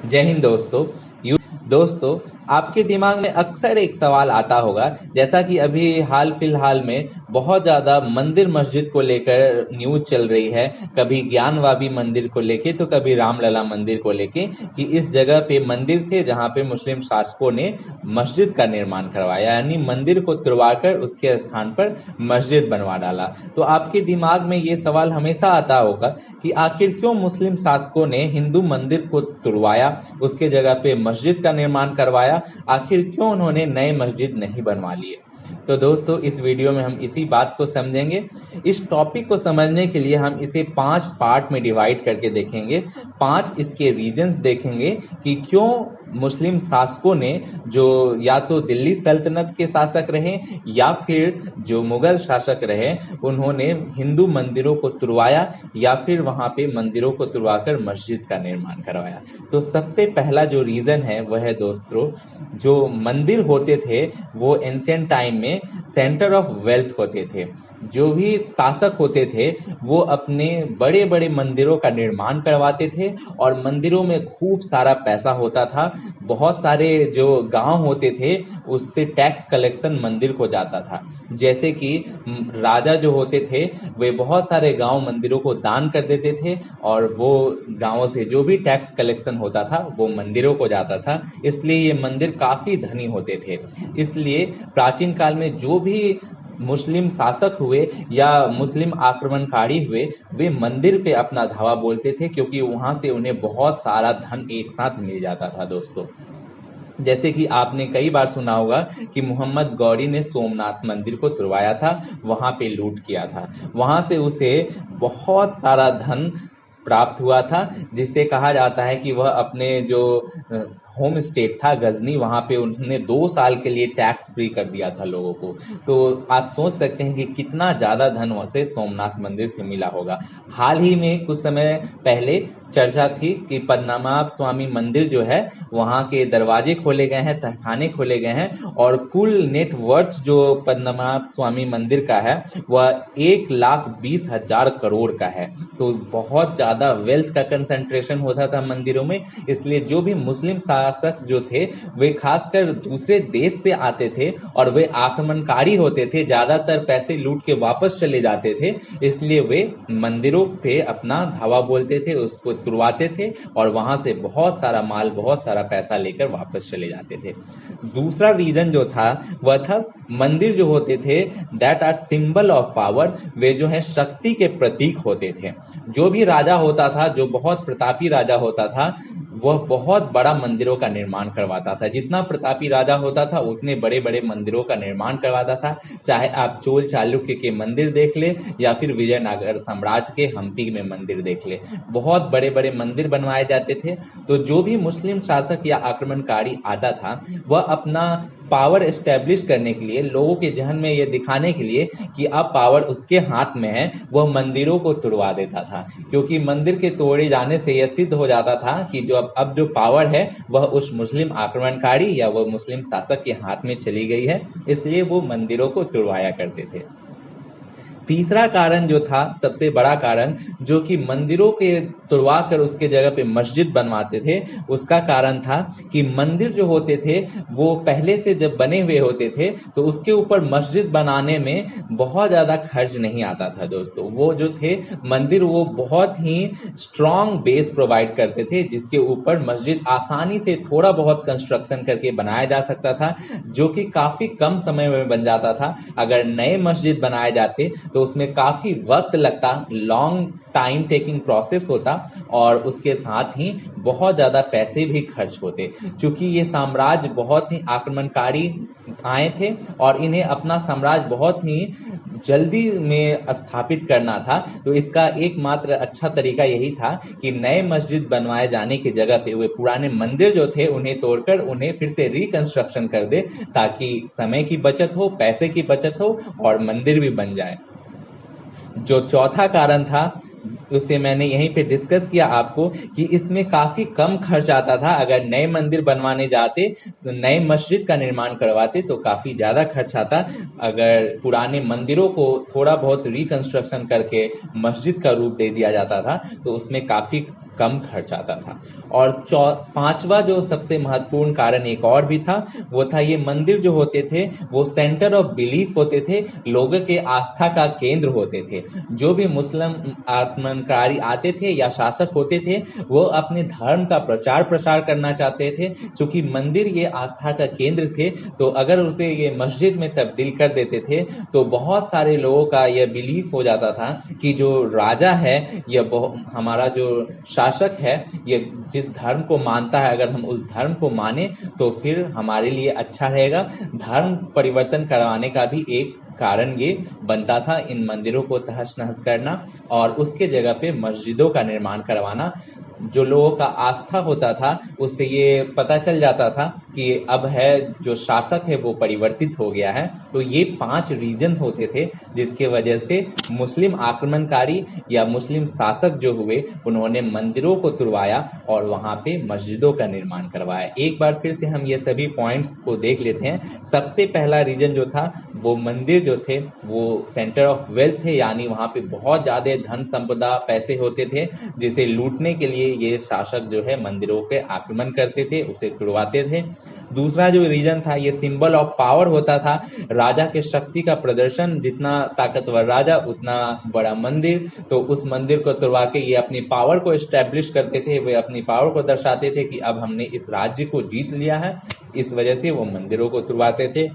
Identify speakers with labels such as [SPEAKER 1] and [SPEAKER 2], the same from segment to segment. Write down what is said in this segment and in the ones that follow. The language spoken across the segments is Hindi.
[SPEAKER 1] जय हिंद दोस्तों। दोस्तों, आपके दिमाग में अक्सर एक सवाल आता होगा, जैसा कि अभी हाल फिलहाल में बहुत ज्यादा मंदिर मस्जिद को लेकर न्यूज चल रही है। कभी ज्ञानवापी मंदिर को लेके तो कभी रामलला मंदिर को लेके कि इस जगह पे मंदिर थे जहां पे मुस्लिम शासकों ने मस्जिद का निर्माण करवाया, यानी मंदिर को तुड़वाकर उसके स्थान पर मस्जिद बनवा डाला। तो आपके दिमाग में ये सवाल हमेशा आता होगा कि आखिर क्यों मुस्लिम शासकों ने हिंदू मंदिर को तुड़वाया, उसके जगह पे मस्जिद का निर्माण करवाया, आखिर क्यों उन्होंने नए मस्जिद नहीं बनवा लिए। तो दोस्तों, इस वीडियो में हम इसी बात को समझेंगे। इस टॉपिक को समझने के लिए हम इसे 5 पार्ट में डिवाइड करके देखेंगे। 5 इसके रीजंस देखेंगे कि क्यों मुस्लिम शासकों ने, जो या तो दिल्ली सल्तनत के शासक रहे या फिर जो मुगल शासक रहे, उन्होंने हिंदू मंदिरों को तुड़वाया या फिर वहां पे मंदिरों को तुड़वाकर मस्जिद का निर्माण करवाया। तो सबसे पहला जो रीजन है वह है दोस्तों, जो मंदिर होते थे वो एंशिएंट टाइम में सेंटर ऑफ वेल्थ होते थे। जो भी शासक होते थे वो अपने बड़े बड़े मंदिरों का निर्माण करवाते थे और मंदिरों में खूब सारा पैसा होता था। बहुत सारे जो गांव होते थे उससे टैक्स कलेक्शन मंदिर को जाता था। जैसे कि राजा जो होते थे वे बहुत सारे गांव मंदिरों को दान कर देते थे और वो गांवों से जो भी टैक्स कलेक्शन होता था वो मंदिरों को जाता था। इसलिए ये मंदिर काफी धनी होते थे। इसलिए प्राचीन काल में जो भी मुस्लिम शासक हुए या मुस्लिम आक्रमणकारी हुए, वे मंदिर पे अपना धावा बोलते थे, क्योंकि वहां से उन्हें बहुत सारा धन एक साथ मिल जाता था। दोस्तों, जैसे कि आपने कई बार सुना होगा कि मोहम्मद गौरी ने सोमनाथ मंदिर को तुड़वाया था, वहां पे लूट किया था, वहां से उसे बहुत सारा धन प्राप्त हुआ था, जिससे कहा जाता है कि वह अपने जो होम स्टेट था गजनी, वहां पे उन्होंने 2 साल के लिए टैक्स फ्री कर दिया था लोगों को। तो आप सोच सकते हैं कि कितना ज्यादा धन उसे सोमनाथ मंदिर से मिला होगा। हाल ही में कुछ समय पहले चर्चा थी कि पद्मनाभ स्वामी मंदिर जो है वहां के दरवाजे खोले गए हैं, तहखाने खोले गए हैं और कुल नेट वर्थ जो पद्मनाभ स्वामी मंदिर का है वह 1,20,000 करोड़ का है। तो बहुत ज्यादा वेल्थ का कंसंट्रेशन होता था मंदिरों में। इसलिए जो भी मुस्लिम शासक जो थे वे खासकर दूसरे देश से आते थे और वे आक्रमणकारी होते थे, ज्यादातर पैसे लूट के वापस चले जाते थे। इसलिए वे मंदिरों पे अपना धावा बोलते थे, उसको तुड़वाते थे और वहां से बहुत सारा माल, बहुत सारा पैसा लेकर वापस चले जाते थे। दूसरा रीजन जो था वह था मंदिर जो होते थे that are symbol of power, वे जो है शक्ति के प्रतीक होते थे। जो भी राजा होता था, जो बहुत प्रतापी राजा होता था, वह बहुत बड़ा मंदिरों का निर्माण करवाता था। जितना प्रतापी राजा होता था उतने बड़े बड़े मंदिरों का निर्माण करवाता था। चाहे आप चोल चालुक्य के मंदिर देख ले या फिर विजयनगर साम्राज्य के हम्पी में मंदिर देख ले, बहुत बड़े बड़े मंदिर बनवाए जाते थे। तो जो भी मुस्लिम शासक या आक्रमणकारी आता था वह अपना पावर एस्टेब्लिश करने के लिए, लोगों के जहन में यह दिखाने के लिए कि अब पावर उसके हाथ में है, वह मंदिरों को तुड़वा देता था। क्योंकि मंदिर के तोड़े जाने से यह सिद्ध हो जाता था कि जो अब जो पावर है वह उस मुस्लिम आक्रमणकारी या वह मुस्लिम शासक के हाथ में चली गई है, इसलिए वो मंदिरों को तुड़वाया करते थे। तीसरा कारण जो था, सबसे बड़ा कारण, जो कि मंदिरों के तुड़वा कर उसके जगह पे मस्जिद बनवाते थे, उसका कारण था कि मंदिर जो होते थे वो पहले से जब बने हुए होते थे तो उसके ऊपर मस्जिद बनाने में बहुत ज्यादा खर्च नहीं आता था। दोस्तों, वो जो थे मंदिर वो बहुत ही स्ट्रॉन्ग बेस प्रोवाइड करते थे, जिसके ऊपर मस्जिद आसानी से थोड़ा बहुत कंस्ट्रक्शन करके बनाया जा सकता था, जो कि काफी कम समय में बन जाता था। अगर नए मस्जिद बनाए जाते तो उसमें काफी वक्त लगता, लॉन्ग टाइम टेकिंग प्रोसेस होता और उसके साथ ही बहुत ज्यादा पैसे भी खर्च होते। क्योंकि ये साम्राज्य बहुत ही आक्रमणकारी आए थे और इन्हें अपना साम्राज्य बहुत ही जल्दी में स्थापित करना था, तो इसका एकमात्र अच्छा तरीका यही था कि नए मस्जिद बनवाए जाने की जगह पे वे पुराने मंदिर जो थे उन्हें तोड़कर उन्हें फिर से रिकंस्ट्रक्शन कर दे, ताकि समय की बचत हो, पैसे की बचत हो और मंदिर भी बन जाए। जो चौथा कारण था उसे मैंने यहीं पे डिस्कस किया आपको कि इसमें काफी कम खर्च आता था। अगर नए मंदिर बनवाने जाते तो नए मस्जिद का निर्माण करवाते तो काफी ज्यादा खर्च आता। अगर पुराने मंदिरों को थोड़ा बहुत रिकंस्ट्रक्शन करके मस्जिद का रूप दे दिया जाता था तो उसमें काफी कम खर्च आता था। और पांचवा जो सबसे महत्वपूर्ण कारण एक और भी था, वो था ये मंदिर जो होते थे वो सेंटर ऑफ बिलीफ होते थे, लोगों के आस्था का केंद्र होते थे। जो भी मुस्लिम आक्रमणकारी आते थे या शासक होते थे, वो अपने धर्म का प्रचार प्रसार करना चाहते थे। क्योंकि मंदिर ये आस्था का केंद्र थे, तो अगर उसे ये मस्जिद में तब्दील कर देते थे तो बहुत सारे लोगों का यह बिलीफ हो जाता था कि जो राजा है या हमारा जो शासक है, ये जिस धर्म को मानता है, अगर हम उस धर्म को माने तो फिर हमारे लिए अच्छा रहेगा। धर्म परिवर्तन करवाने का भी एक कारण ये बनता था, इन मंदिरों को तहस नहस करना और उसके जगह पे मस्जिदों का निर्माण करवाना। जो लोगों का आस्था होता था उससे ये पता चल जाता था कि अब है जो शासक है वो परिवर्तित हो गया है। तो ये 5 रीजन होते थे जिसके वजह से मुस्लिम आक्रमणकारी या मुस्लिम शासक जो हुए उन्होंने मंदिरों को तुड़वाया और वहां पे मस्जिदों का निर्माण करवाया। एक बार फिर से हम ये सभी पॉइंट्स को देख लेते हैं। सबसे पहला रीजन जो था वो मंदिर जो थे वो सेंटर ऑफ वेल्थ थे, यानी वहां पे बहुत ज्यादा धन संपदा पैसे होते थे जिसे लूटने के लिए ये शासक जो है मंदिरों पे आक्रमण करते थे, उसे तुड़वाते थे। दूसरा जो रीजन था ये सिंबल ऑफ पावर होता था, राजा के शक्ति का प्रदर्शन, जितना ताकतवर राजा उतना बड़ा मंदिर, तो उस मंदिर को तुड़वा के ये अपनी पावर को एस्टेब्लिश करते थे, वे अपनी पावर को दर्शाते थे कि अब हमने इस राज्य को जीत लिया है। इस वजह से वो मंदिरों को तुड़वाते थे।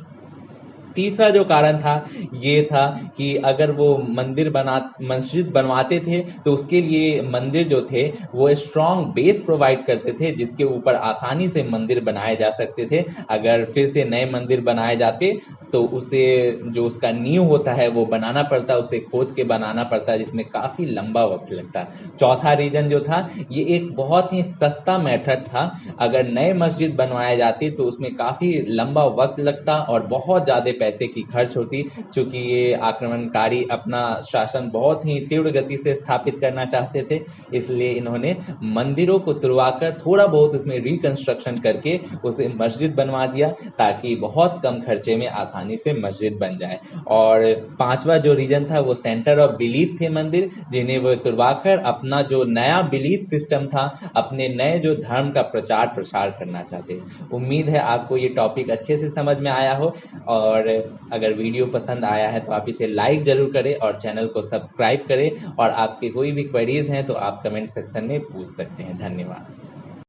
[SPEAKER 1] तीसरा जो कारण था ये था कि अगर वो मस्जिद बनवाते थे तो उसके लिए मंदिर जो थे वो स्ट्रॉन्ग बेस प्रोवाइड करते थे जिसके ऊपर आसानी से मंदिर बनाए जा सकते थे। अगर फिर से नए मंदिर बनाए जाते तो उसे जो उसका नींव होता है वो बनाना पड़ता, उसे खोद के बनाना पड़ता, जिसमें काफी लंबा वक्त लगता। चौथा रीजन जो था ये एक बहुत ही सस्ता मेथड था। अगर नए मस्जिद बनवाए जाते तो उसमें काफी लंबा वक्त लगता और बहुत ज्यादा पैसे की खर्च होती। चूंकि ये आक्रमणकारी अपना शासन बहुत ही तीव्र गति से स्थापित करना चाहते थे, इसलिए इन्होंने मंदिरों को तुड़वाकर थोड़ा बहुत उसमें रिकंस्ट्रक्शन करके उसे मस्जिद बनवा दिया ताकि बहुत कम खर्चे में आसानी से मस्जिद बन जाए। और पांचवा जो रीजन था वो सेंटर ऑफ बिलीफ थे मंदिर, जिन्हें वो तुड़वाकर अपना जो नया बिलीफ सिस्टम था, अपने नए जो धर्म का प्रचार प्रसार करना चाहते। उम्मीद है आपको ये टॉपिक अच्छे से समझ में आया हो, और अगर वीडियो पसंद आया है तो आप इसे लाइक जरूर करें और चैनल को सब्सक्राइब करें। और आपके कोई भी क्वेरीज हैं तो आप कमेंट सेक्शन में पूछ सकते हैं। धन्यवाद।